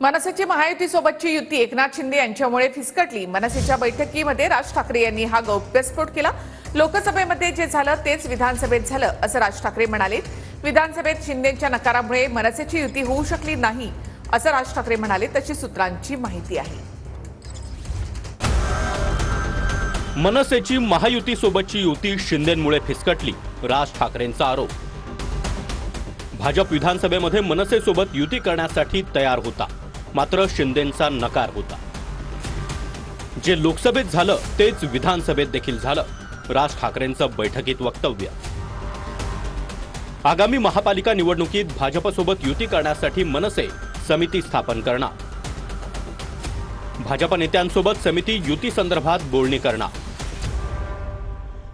मनसेची महायुतीसोबतची युती एकनाथ शिंदे यांच्यामुळे फिसकटली। मनसेच्या बैठकीमध्ये राज ठाकरे यांनी हा गौप्यस्फोट केला। लोकसभेमध्ये जे झालं तेच विधानसभेत झालं असं राज ठाकरे म्हणाले। विधानसभेत शिंदेंच्या नकारामुळे मनसेची युती होऊ शकली नाही असं राज ठाकरे म्हणाले, तशी सूत्रांची माहिती आहे। मनसेची महायुतीसोबतची युती शिंदेंमुळे फिसकटली, राज ठाकरेंचा आरोप। भाजप विधानसभेमध्ये मनसेसोबत युती करण्यासाठी तयार होता, मात्र शिंदेंचा नकार होता। जे लोकसभेत झालं तेच विधानसभेत देखील झालं, राज ठाकरेंचं बैठकीत वक्तव्य। आगामी महापालिका निवडणुकीत भाजपसोबत युती करण्यासाठी मनसे समिती स्थापन करणार। भाजप नेत्यांसोबत समिती युती संदर्भात बोलणी करणार।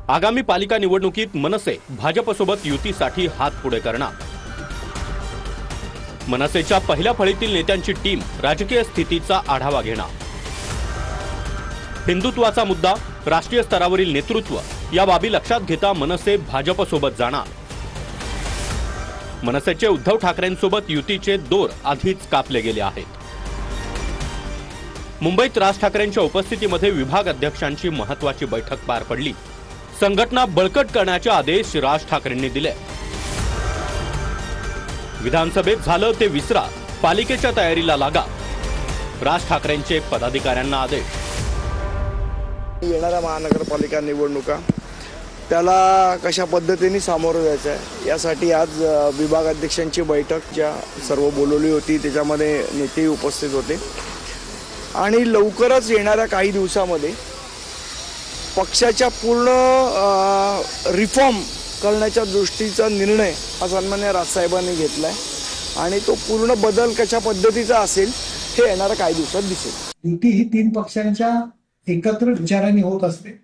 आगामी पालिका निवडणुकीत मनसे भाजपसोबत युतीसाठी हात पुढे करणार। मनसेच्या पहिल्या फळीतील नेत्यांची टीम राजकीय स्थितीचा आढावा घेणार। हिंदुत्वाचा मुद्दा, राष्ट्रीय स्तरावरील नेतृत्व या बाबी लक्षात घेता मनसे भाजपसोबत जाणार। मनसेचे उद्धव ठाकरेंसोबत युतीचे दोर आधीच कापले गेले आहेत। मुंबईत राज ठाकरेंच्या उपस्थितीमध्ये विभाग अध्यक्षांची महत्त्वाची बैठक पार पडली। संघटना बळकट करण्याचे आदेश राज ठाकरेंनी दिले। विधानसभेत झालं ते विसरा, पालिकेच्या तयारीला लागा, राज ठाकरेंचे पदाधिकाऱ्यांना आदेश। येणाऱ्या महानगरपालिका निवडणुका त्याला कशा पद्धतीने सामोरं जायचं आहे यासाठी आज विभागाध्यक्षांची बैठक ज्या सर्व बोलवली होती त्याच्यामध्ये नेते उपस्थित होते आणि लवकरच येणाऱ्या काही दिवसामध्ये पक्षाच्या पूर्ण रिफॉर्म करण्याच्या दृष्टीचा निर्णय हा सन्माननीय राजसाहेबांनी घेतलाय आणि तो पूर्ण बदल कशा पद्धतीचा असेल हे येणाऱ्या काही दिवसात दिसेल। युती ही तीन पक्षांच्या एकत्र विचारांनी होत असते।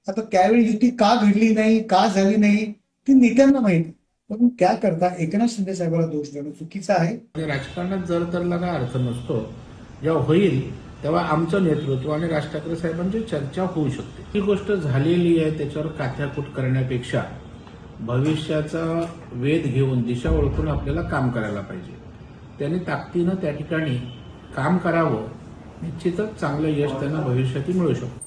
आता त्यावेळी युती का घडली नाही, का झाली नाही ती नेत्यांना माहिती, पण त्या करता एकनाथ शिंदे साहेबांना दोष देणं चुकीचं आहे। राजकारणात जर तरला काय अर्थ नसतो, जेव्हा होईल तेव्हा आमचं नेतृत्व आणि राज ठाकरे साहेबांची चर्चा होऊ शकते। ही गोष्ट झालेली आहे, त्याच्यावर काथ्याकूट करण्यापेक्षा भविष्याचा वेध घेऊन दिशा ओळखून आपल्याला काम करायला पाहिजे। त्यांनी ताकदीनं त्या ठिकाणी काम करावं, निश्चितच चांगलं यश त्यांना भविष्यात मिळू शकतं।